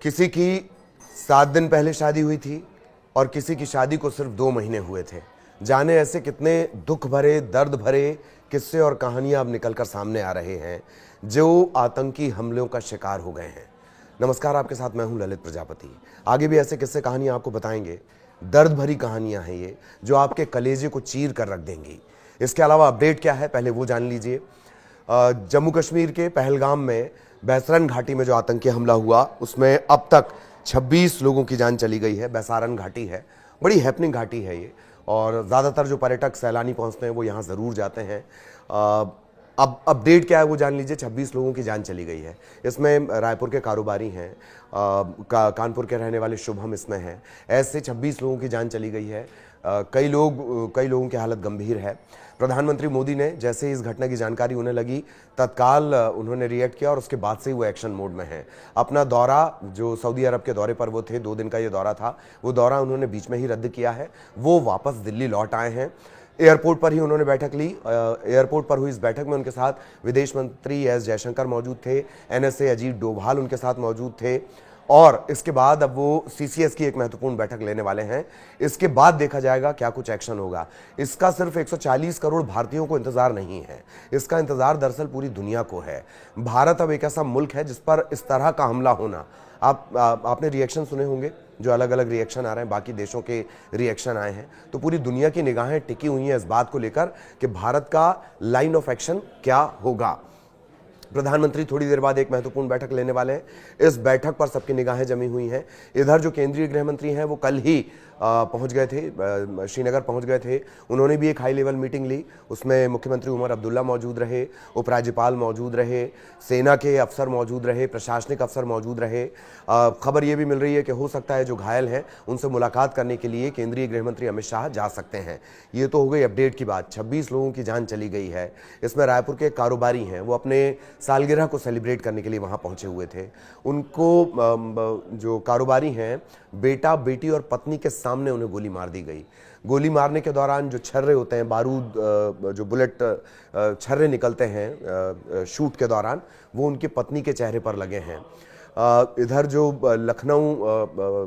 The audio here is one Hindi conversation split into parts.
किसी की 7 दिन पहले शादी हुई थी और किसी की शादी को सिर्फ 2 महीने हुए थे। जाने ऐसे कितने दुख भरे, दर्द भरे किस्से और कहानियां अब निकलकर सामने आ रहे हैं जो आतंकी हमलों का शिकार हो गए हैं। नमस्कार, आपके साथ मैं हूं ललित प्रजापति। आगे भी ऐसे किस्से कहानियां आपको बताएंगे। दर्द भरी कहानियां हैं ये, जो आपके कलेजे को चीर कर रख देंगी। इसके अलावा अपडेट क्या है, पहले वो जान लीजिए। जम्मू कश्मीर के पहलगाम में बैसरन घाटी में जो आतंकी हमला हुआ, उसमें अब तक 26 लोगों की जान चली गई है। बैसारन घाटी है, बड़ी हैपनिंग घाटी है ये, और ज़्यादातर जो पर्यटक सैलानी पहुंचते हैं वो यहाँ ज़रूर जाते हैं। अब अपडेट क्या है वो जान लीजिए। 26 लोगों की जान चली गई है। इसमें रायपुर के कारोबारी हैं, कानपुर के रहने वाले शुभम इसमें हैं। ऐसे 26 लोगों की जान चली गई है। कई लोगों की हालत गंभीर है। प्रधानमंत्री मोदी ने जैसे ही इस घटना की जानकारी उन्हें लगी, तत्काल उन्होंने रिएक्ट किया और उसके बाद से ही वो एक्शन मोड में है। अपना दौरा, जो सऊदी अरब के दौरे पर वो थे, 2 दिन का ये दौरा था, वो दौरा उन्होंने बीच में ही रद्द किया है। वो वापस दिल्ली लौट आए हैं। एयरपोर्ट पर ही उन्होंने बैठक ली। एयरपोर्ट पर हुई इस बैठक में उनके साथ विदेश मंत्री एस जयशंकर मौजूद थे, एनएसए अजीत डोभाल उनके साथ मौजूद थे, और इसके बाद अब वो सीसीएस की एक महत्वपूर्ण बैठक लेने वाले हैं। इसके बाद देखा जाएगा क्या कुछ एक्शन होगा। इसका सिर्फ 140 करोड़ भारतीयों को इंतजार नहीं है, इसका इंतजार दरअसल पूरी दुनिया को है। भारत अब एक ऐसा मुल्क है जिस पर इस तरह का हमला होना, आपने रिएक्शन सुने होंगे, जो अलग अलग रिएक्शन आ रहे हैं, बाकी देशों के रिएक्शन आए हैं, तो पूरी दुनिया की निगाहें टिकी हुई हैं इस बात को लेकर कि भारत का लाइन ऑफ एक्शन क्या होगा। प्रधानमंत्री थोड़ी देर बाद एक महत्वपूर्ण बैठक लेने वाले हैं। इस बैठक पर सबकी निगाहें जमी हुई हैं। इधर जो केंद्रीय गृह मंत्री हैं वो कल ही पहुंच गए थे, श्रीनगर पहुंच गए थे। उन्होंने भी एक हाई लेवल मीटिंग ली। उसमें मुख्यमंत्री उमर अब्दुल्ला मौजूद रहे, उपराज्यपाल मौजूद रहे, सेना के अफसर मौजूद रहे, प्रशासनिक अफसर मौजूद रहे। खबर ये भी मिल रही है कि हो सकता है जो घायल हैं उनसे मुलाकात करने के लिए केंद्रीय गृह मंत्री अमित शाह जा सकते हैं। ये तो हो गई अपडेट की बात। 26 लोगों की जान चली गई है। इसमें रायपुर के कारोबारी हैं, वो अपने सालगिरह को सेलिब्रेट करने के लिए वहां पहुंचे हुए थे। उनको जो कारोबारी हैं, बेटा बेटी और पत्नी के सामने उन्हें गोली मार दी गई। गोली मारने के दौरान जो छर्रे होते हैं, बारूद, जो बुलेट छर्रे निकलते हैं शूट के दौरान, वो उनकी पत्नी के चेहरे पर लगे हैं। इधर जो लखनऊ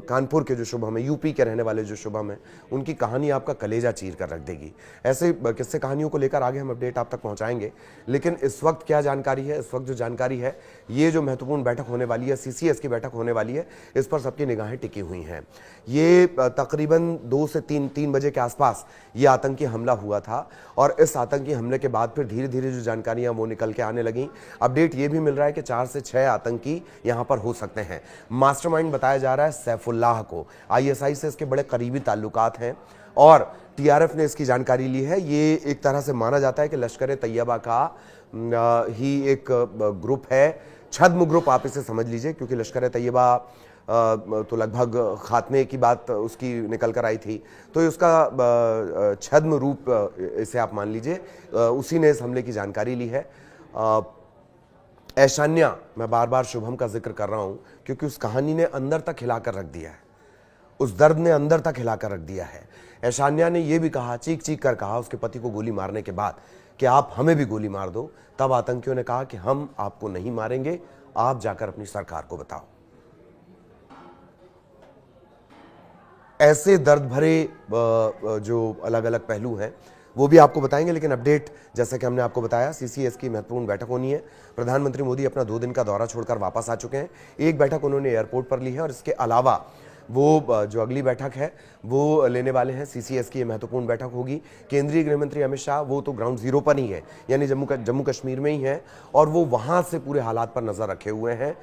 कानपुर के जो शुभम है, यूपी के रहने वाले जो शुभम है, उनकी कहानी आपका कलेजा चीर कर रख देगी। ऐसे किस्से कहानियों को लेकर आगे हम अपडेट आप तक पहुंचाएंगे। लेकिन इस वक्त क्या जानकारी है, इस वक्त जो जानकारी है, ये जो महत्वपूर्ण बैठक होने वाली है, सीसीएस की बैठक होने वाली है, इस पर सबकी निगाहें टिकी हुई हैं। ये तकरीबन 2 से 3 बजे के आसपास ये आतंकी हमला हुआ था, और इस आतंकी हमले के बाद फिर धीरे धीरे जो जानकारियां वो निकल के आने लगी। अपडेट ये भी मिल रहा है कि 4 से 6 आतंकी यहां पर हो सकते हैं। मास्टरमाइंड बताया जा रहा है सैफुल्लाह को। आईएसआई से इसके बड़े करीबी ताल्लुकात हैं और टीआरएफ ने इसकी जानकारी ली है। ये एक तरह से माना जाता है कि लश्कर तैयबा का ही एक ग्रुप है, छद्म ग्रुप आप इसे समझ लीजिए, क्योंकि लश्कर तैयबा तो लगभग खात्मे की बात उसकी निकल कर आई थी, तो उसका छद्म रूप इसे आप मान लीजिए। उसी ने इस हमले की जानकारी ली है। ऐशान्या, मैं बार बार शुभम का जिक्र कर रहा हूं क्योंकि उस कहानी ने अंदर तक हिलाकर रख दिया है, उस दर्द ने अंदर तक हिलाकर रख दिया है। ऐशान्या ने यह भी कहा, चीख चीख कर कहा उसके पति को गोली मारने के बाद, कि आप हमें भी गोली मार दो। तब आतंकियों ने कहा कि हम आपको नहीं मारेंगे, आप जाकर अपनी सरकार को बताओ। ऐसे दर्द भरे जो अलग अलग पहलू हैं वो भी आपको बताएंगे। लेकिन अपडेट, जैसा कि हमने आपको बताया, सीसीएस की महत्वपूर्ण बैठक होनी है। प्रधानमंत्री मोदी अपना 2 दिन का दौरा छोड़कर वापस आ चुके हैं। एक बैठक उन्होंने एयरपोर्ट पर ली है, और इसके अलावा वो जो अगली बैठक है वो लेने वाले हैं। सीसीएस की ये महत्वपूर्ण बैठक होगी। केंद्रीय गृह मंत्री अमित शाह वो तो ग्राउंड जीरो पर ही है, यानी जम्मू कश्मीर में ही है, और वो वहां से पूरे हालात पर नजर रखे हुए हैं।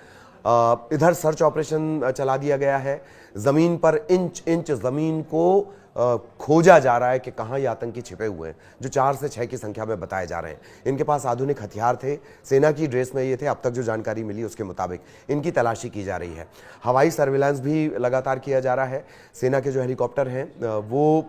इधर सर्च ऑपरेशन चला दिया गया है। जमीन पर इंच इंच जमीन को खोजा जा रहा है कि कहां ये आतंकी छिपे हुए हैं, जो 4 से 6 की संख्या में बताए जा रहे हैं। इनके पास आधुनिक हथियार थे, सेना की ड्रेस में ये थे। अब तक जो जानकारी मिली उसके मुताबिक इनकी तलाशी की जा रही है। हवाई सर्विलांस भी लगातार किया जा रहा है। सेना के जो हेलीकॉप्टर हैं वो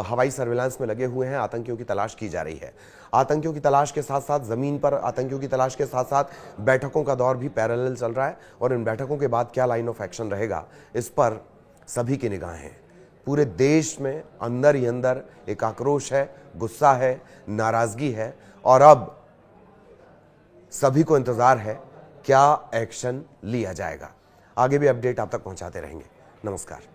हवाई सर्विलांस में लगे हुए हैं। आतंकियों की तलाश की जा रही है। आतंकियों की तलाश के साथ साथ, जमीन पर आतंकियों की तलाश के साथ साथ बैठकों का दौर भी पैरेलल चल रहा है, और इन बैठकों के बाद क्या लाइन ऑफ एक्शन रहेगा, इस पर सभी की निगाहें हैं। पूरे देश में अंदर ही अंदर एक आक्रोश है, गुस्सा है, नाराजगी है, और अब सभी को इंतजार है क्या एक्शन लिया जाएगा। आगे भी अपडेट आप तक पहुंचाते रहेंगे। नमस्कार।